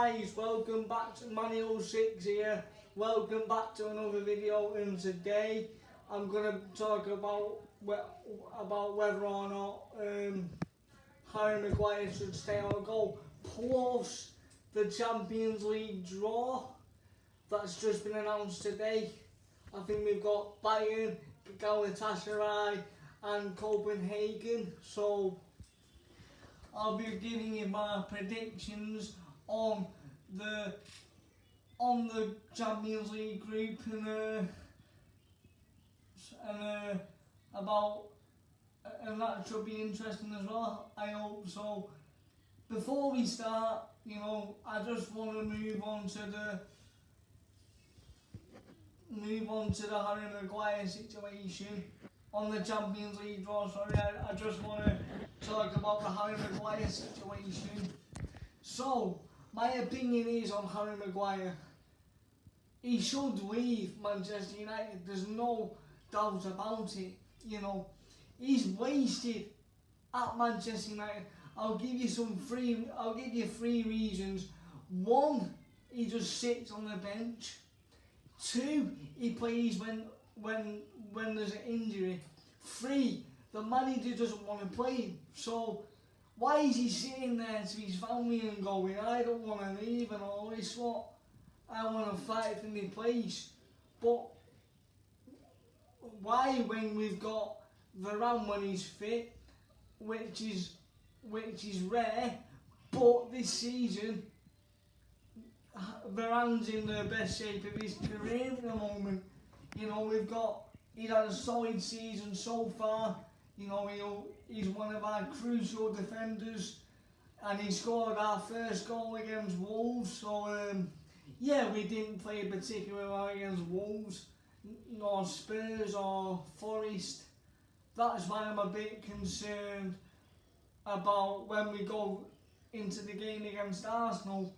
guys, welcome back to Manny06 here. Welcome back to another video, and today I'm going to talk about whether or not Harry Maguire should stay or go, plus the Champions League draw that's just been announced today. I think we've got Bayern, Galatasaray and Copenhagen, so I'll be giving you my predictions on the Champions League group and that should be interesting as well. I hope so. Before we start, I just want to move on to the Harry Maguire situation on the Champions League draw. Sorry, I just want to talk about the Harry Maguire situation. So, my opinion is on Harry Maguire. He should leave Manchester United. There's no doubt about it. He's wasted at Manchester United. I'll give you three reasons. One, he just sits on the bench. Two, he plays when there's an injury. Three, the manager doesn't want to play him. So why is he sitting there to his family and going, I don't want to leave and all this lot, I want to fight for my place? But why, when we've got Varane when he's fit, which is rare, but this season Varane's in the best shape of his career at the moment. He's had a solid season so far. He's one of our crucial defenders, and he scored our first goal against Wolves. So we didn't play particularly well against Wolves, nor Spurs or Forest. That's why I'm a bit concerned about when we go into the game against Arsenal,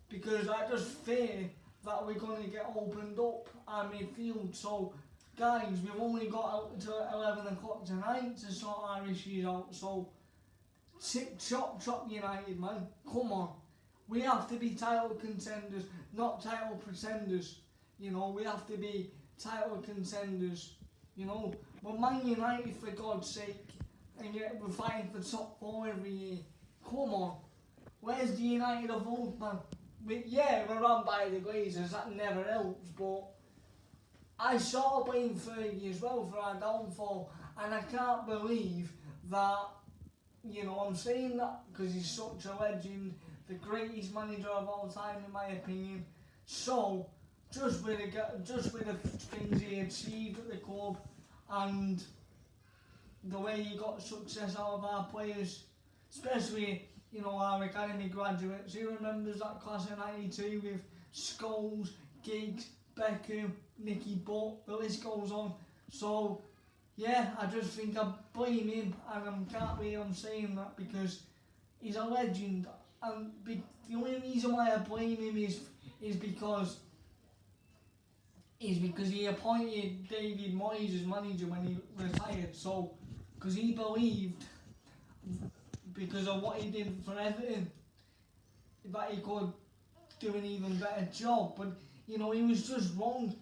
because I just fear that we're going to get opened up at midfield. So guys, we've only got out to 11 o'clock tonight to sort our issues out. So chop United, man, come on. We have to be title contenders, not title pretenders. We have to be title contenders. We're Man United, for God's sake, and yet we're fighting for top 4 every year. Come on. Where's the United of old, man? We're run by the Glazers, that never helps, but I sort of blame Fergie as well for our downfall, and I can't believe that, I'm saying that because he's such a legend, the greatest manager of all time in my opinion. So, just with the things he achieved at the club, and the way he got success out of our players, especially, our academy graduates. Who remembers that class of 92 with Scholes, Giggs, Beckham, Nicky Butt, the list goes on. So, I just think I blame him, and I can't believe I'm saying that because he's a legend. And the only reason why I blame him is because he appointed David Moyes as manager when he retired. So, because he believed, because of what he did for Everton, that he could do an even better job. But he was just wrong.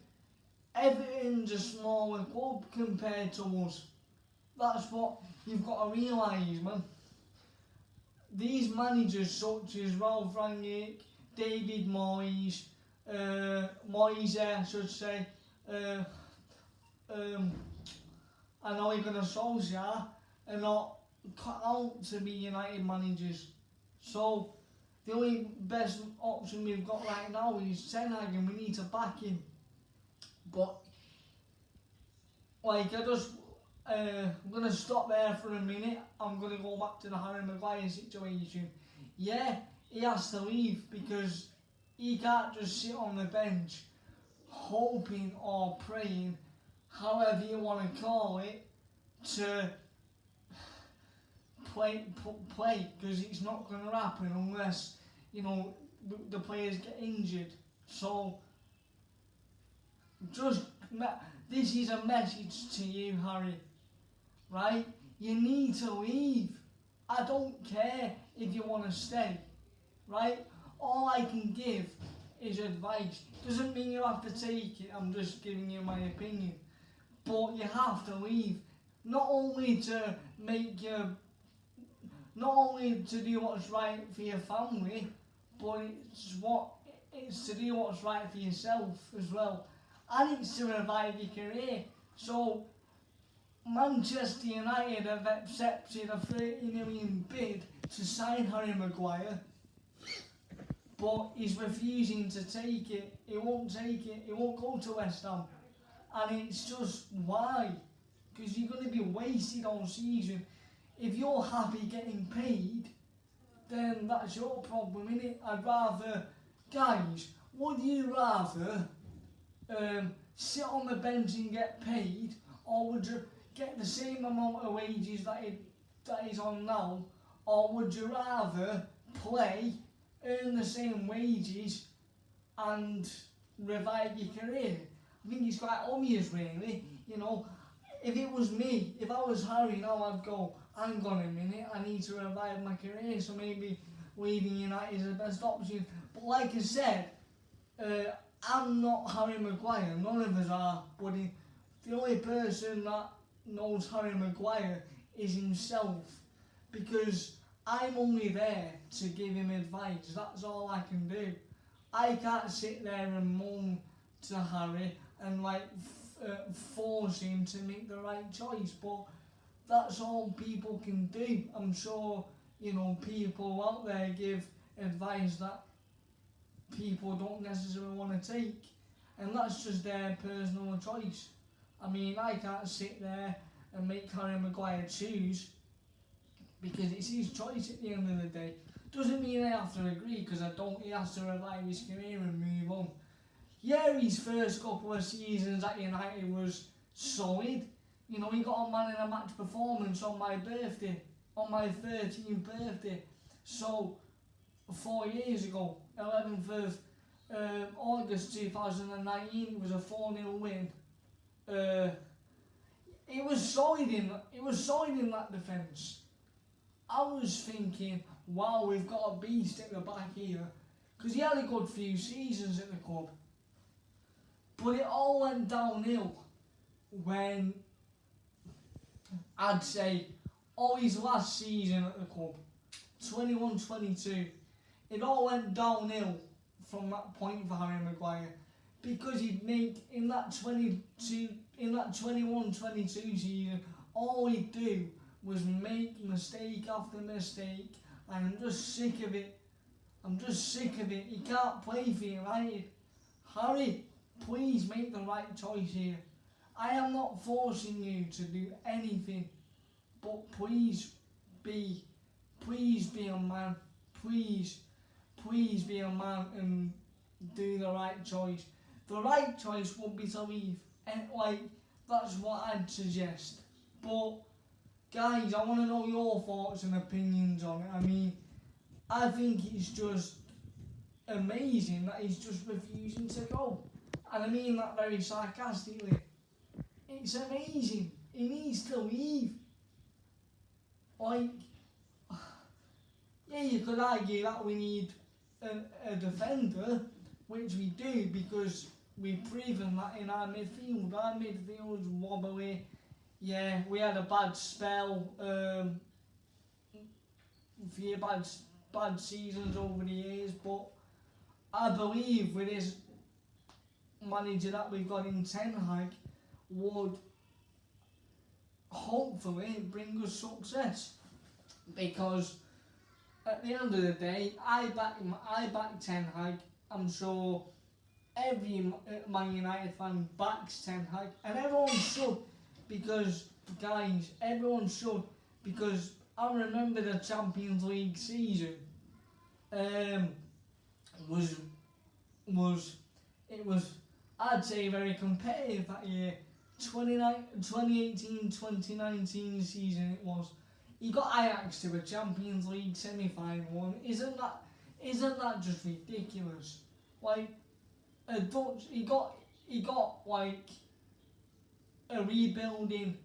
Everton's a smaller club compared to us. That's what you've got to realise, man. These managers such as Ralph Rangnick, David Moyes, I should say, and Ole Gunnar Solskjaer are not cut out to be United managers. So the only best option we've got right now is Ten Hag, and we need to back him. But I'm going to stop there for a minute. I'm going to go back to the Harry Maguire situation. Yeah, he has to leave because he can't just sit on the bench hoping or praying, however you want to call it, to play, because it's not going to happen unless, the players get injured. So, this is a message to you, Harry, right? You need to leave. I don't care if you want to stay, right? All I can give is advice. Doesn't mean you have to take it, I'm just giving you my opinion. But you have to leave. Not only to make your, not only to do what's right for your family, but it's to do what's right for yourself as well. And it's to revive your career. So Manchester United have accepted a 30 million bid to sign Harry Maguire, but he's refusing to take it. He won't take it. He won't go to West Ham. And it's just why? Because you're going to be wasted all season. If you're happy getting paid, then that's your problem, innit? I'd rather, guys, would you rather sit on the bench and get paid, or would you get the same amount of wages that he's on now, or would you rather play, earn the same wages, and revive your career? I think it's quite obvious, really. You know, if it was me, if I was Harry now, I'd go, hang on a minute, I need to revive my career, so maybe leaving United is the best option. But like I said, I'm not Harry Maguire, none of us are, but the only person that knows Harry Maguire is himself, because I'm only there to give him advice. That's all I can do. I can't sit there and moan to Harry and force him to make the right choice, but that's all people can do. I'm sure, you know, people out there give advice that people don't necessarily want to take, and that's just their personal choice. I mean, I can't sit there and make Harry Maguire choose, because it's his choice at the end of the day. Doesn't mean I have to agree, because I don't. He has to revive his career and move on. Yeah, his first couple of seasons at United was solid. You know, he got a man in a match performance on my birthday, on my 13th birthday. So, 4 years ago, 11th of August 2019, it was a 4-0 win. It was solid in that defence. I was thinking, wow, we've got a beast at the back here, because he had a good few seasons at the club. But it all went downhill when, I'd say, all his last season at the club, 21-22, it all went downhill from that point for Harry Maguire, because he'd make, in that 21-22 season, all he'd do was make mistake after mistake, and I'm just sick of it. He can't play for United. Harry, please make the right choice here. I am not forcing you to do anything, but please be a man. Please be a man and do the right choice. The right choice would be to leave, and that's what I'd suggest. But guys, I want to know your thoughts and opinions on it. I mean, I think it's just amazing that he's just refusing to go. And I mean that very sarcastically. It's amazing. He needs to leave. Yeah, you could argue that we need a defender, which we do, because we've proven that in our midfield. Our midfield's wobbly. Yeah, we had a bad spell, a few bad seasons over the years, but I believe with this manager that we've got in Ten Hag would hopefully bring us success, because at the end of the day, I back Ten Hag. I'm sure every Man United fan backs Ten Hag, and everyone should, because guys, everyone should, because I remember the Champions League season was I'd say very competitive that year. 2018-2019 season it was. He got Ajax to a Champions League semi-final. Isn't that just ridiculous? He got a rebuilding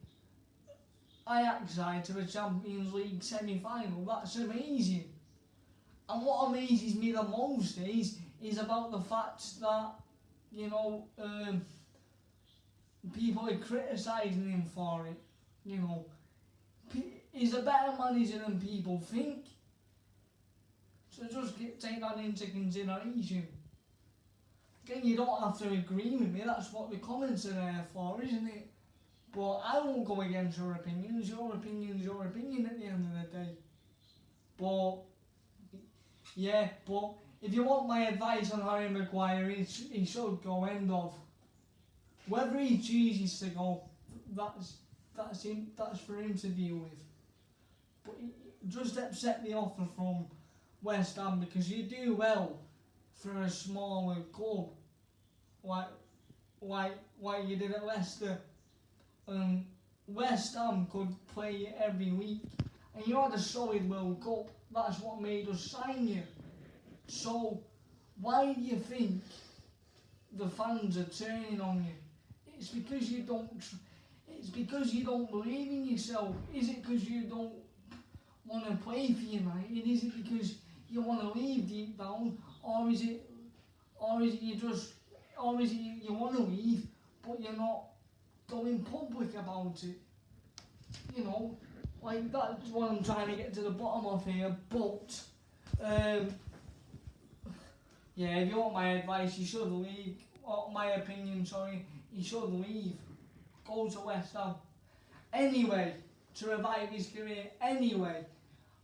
Ajax side to a Champions League semi-final. That's amazing. And what amazes me the most is about the fact that, you know, people are criticising him for it. You know, he's a better manager than people think. So just take that into consideration. Again, you don't have to agree with me, that's what the comments are there for, isn't it? But I won't go against your opinions. Your opinion's your opinion at the end of the day. But, yeah, but if you want my advice on Harry Maguire, he should go, end of. Whether he chooses to go, that's for him to deal with. But just accept the offer from West Ham, because you do well for a smaller club like you did at Leicester. West Ham could play you every week, and you had a solid World Cup. That's what made us sign you. So why do you think the fans are turning on you? It's because you don't. It's because you don't believe in yourself. Is it because you don't want to play for United? Is it because you want to leave deep down, or is it you want to leave, but you're not going public about it? You know, like that's what I'm trying to get to the bottom of here. But yeah, if you want my advice, you should leave. Or my opinion, sorry, you should leave. Go to West Ham. Anyway, to revive his career. Anyway,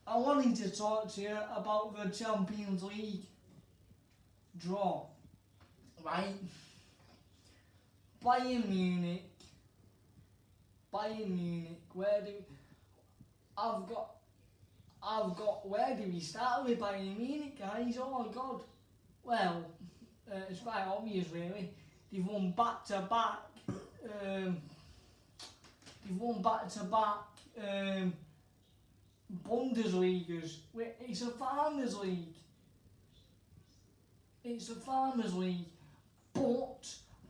I wanted to talk to you about the Champions League draw. Right? Bayern Munich. Where do we start with Bayern Munich, guys? Oh my god. Well, it's quite obvious, really. They've won back-to-back. Bundesligas. It's a farmers league. But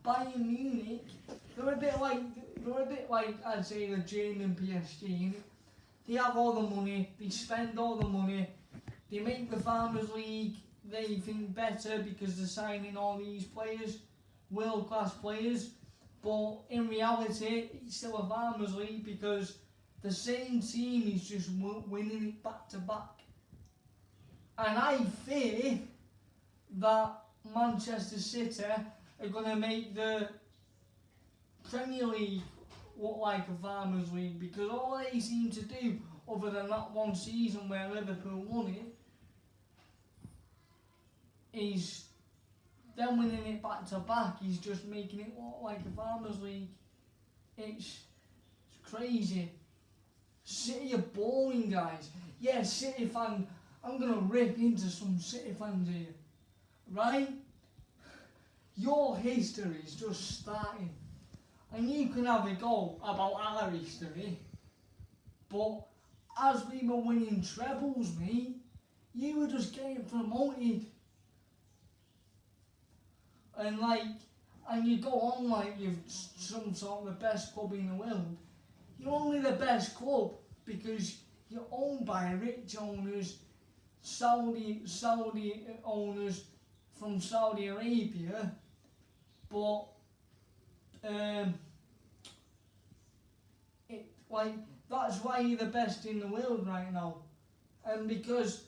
Bayern Munich, they're a bit like I'd say the German PSG. They have all the money, they spend all the money, they make the farmers league, they think better because they're signing all these players, world class players. But in reality, it's still a farmers league because the same team is just winning it back to back. And I fear that Manchester City are going to make the Premier League look like a farmers league, because all they seem to do, other than that one season where Liverpool won it, is them winning it back to back is just making it look like a farmers league. It's crazy. City are boring, guys. Yeah, City fan. I'm gonna rip into some City fans here, right? Your history is just starting, and you can have a go about our history, but as we were winning trebles, mate, you were just getting promoted. And you go on like you're some sort of the best club in the world. You're only the best club because you're owned by rich owners, Saudi owners from Saudi Arabia. But that's why you're the best in the world right now. And because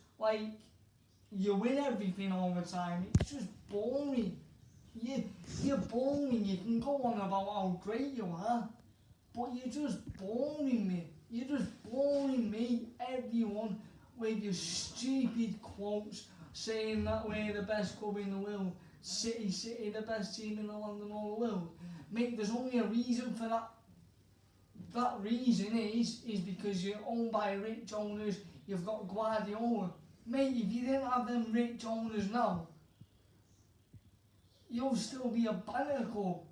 you win everything all the time, it's just boring. You're boring. You can go on about how great you are, but you're just boring me. You're just boring me, everyone, with your stupid quotes saying that we're the best club in the world. City, the best team in the land and all the world. Mate, there's only a reason for that. That reason is because you're owned by rich owners. You've got Guardiola. Mate, if you didn't have them rich owners now, you'll still be a banner club.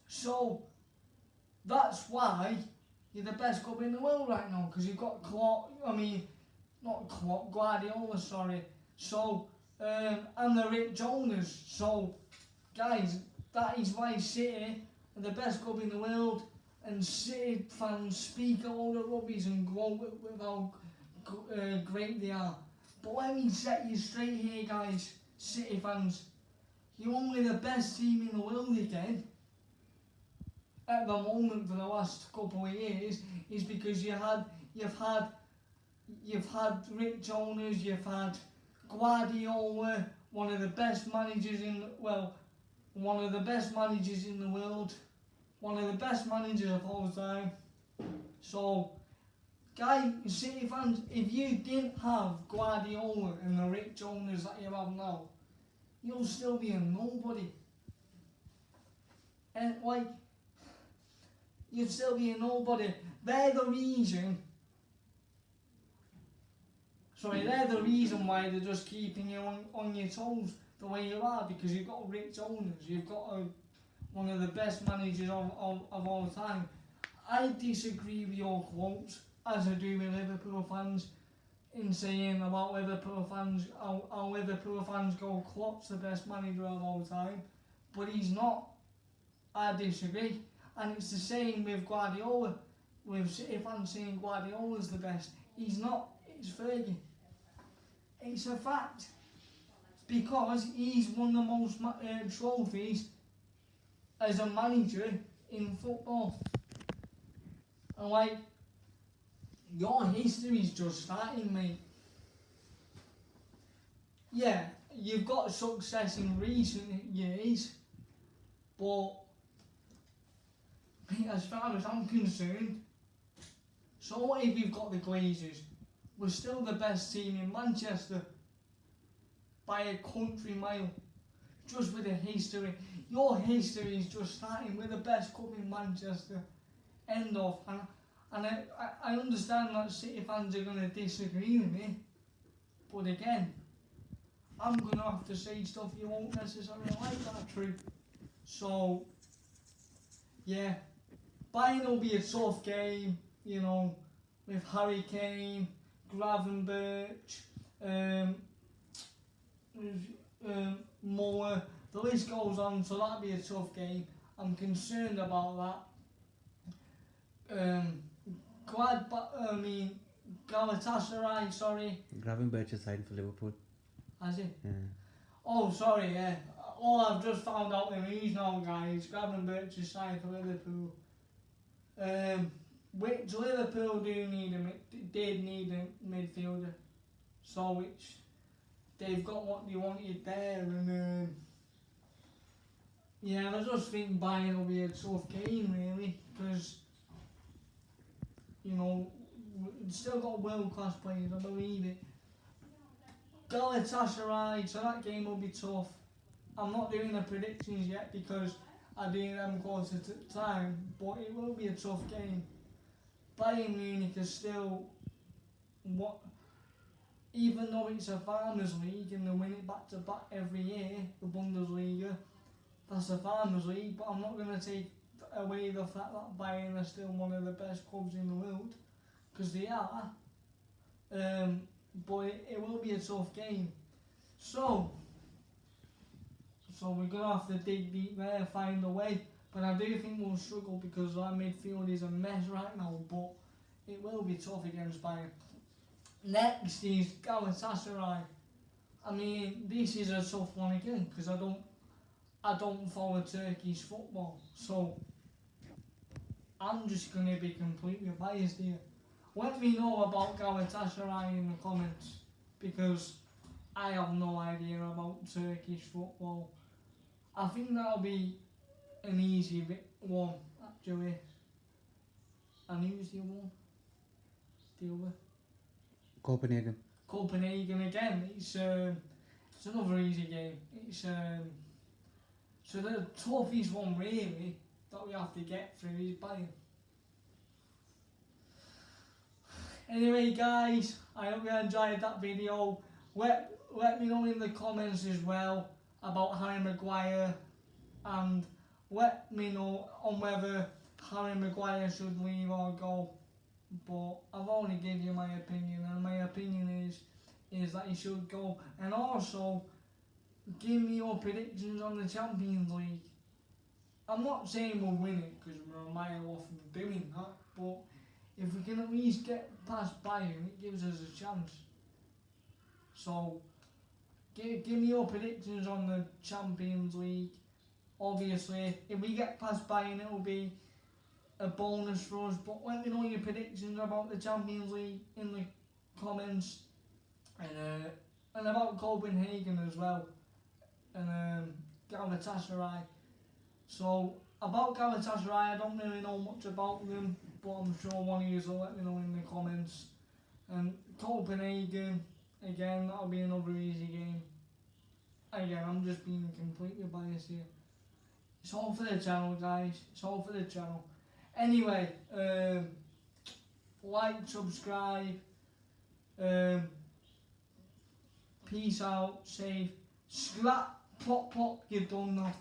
So that's why you're the best club in the world right now, because you've got Guardiola, sorry. So and the rich owners. So guys, that is why City are the best club in the world, and City fans speak all the rubbish and gloat with how great they are. But let me set you straight here, guys, City fans. You're only the best team in the world again. At the moment, for the last couple of years, is because you've had rich owners, you've had Guardiola, one of the best managers in the world, one of the best managers of all time. So, guys, City fans, if you didn't have Guardiola and the rich owners that you have now, you'll still be a nobody. And you'd still be a nobody. They're the reason why they're just keeping you on your toes the way you are, because you've got rich owners, you've got one of the best managers of all time. I disagree with your quotes, as I do with Liverpool fans, in saying about Liverpool fans, how Liverpool fans go, Klopp's the best manager of all time, but he's not. I disagree. And it's the same with Guardiola, with City fans saying Guardiola's the best. He's not, it's Fergie. It's a fact. Because he's won the most trophies as a manager in football. And your history's just starting, mate. Yeah, you've got success in recent years, but mate, as far as I'm concerned, so what if you've got the Glazers? We're still the best team in Manchester by a country mile, just with a history. Your history is just starting with the best club in Manchester. End of. And I understand that City fans are going to disagree with me, but again, I'm going to have to say stuff you won't necessarily like that true. So, yeah, Bayern will be a tough game, you know, with Harry Kane, Gravenberch, Muller, the list goes on, so that'll be a tough game. I'm concerned about that. Galatasaray, sorry. Gravenberch is signed for Liverpool. Has he? Yeah. Oh, sorry, yeah. All I've just found out the news now, guys. Gravenberch is signed for Liverpool. Which Liverpool did need a midfielder. So they've got what they wanted there, and yeah, I just think Bayern will be a tough game, really, because, you know, we've still got world-class players, I believe it. Galatasaray, so that game will be tough. I'm not doing the predictions yet because I do them closer to time, but it will be a tough game. Bayern Munich is still, even though it's a Farmers League and they win it back to back every year, the Bundesliga, that's a Farmers League, but I'm not going to take away the fact that Bayern are still one of the best clubs in the world, because they are. But it will be a tough game. So we're going to have to dig deep there, find a way. But I do think we'll struggle because our midfield is a mess right now, but it will be tough against Bayern. Next is Galatasaray. I mean, this is a tough one again because I don't follow Turkish football, so I'm just going to be completely biased here. Let me know about Galatasaray in the comments, because I have no idea about Turkish football. I think that'll be an easy one, actually. And who's the other one? The other? Copenhagen. Copenhagen again. It's another easy game. It's so the toughest one really that we have to get through is Bayern. Anyway, guys, I hope you enjoyed that video. Let me know in the comments as well about Harry Maguire, and let me know on whether Harry Maguire should leave or go. But I've only given you my opinion, and my opinion is that he should go. And also, give me your predictions on the Champions League. I'm not saying we'll win it because we're a mile off from doing that, but if we can at least get past Bayern, it gives us a chance. So, give me your predictions on the Champions League. Obviously, if we get past Bayern, it will be a bonus for us. But let me know your predictions about the Champions League in the comments, and about Copenhagen as well, and Galatasaray. So about Galatasaray, I don't really know much about them, but I'm sure one of you will let me know in the comments. And Copenhagen, again, that'll be another easy game. Again, I'm just being completely biased here. It's all for the channel, guys. It's all for the channel. Anyway, like, subscribe, peace out, safe, scrap, pop, pop, you've done that.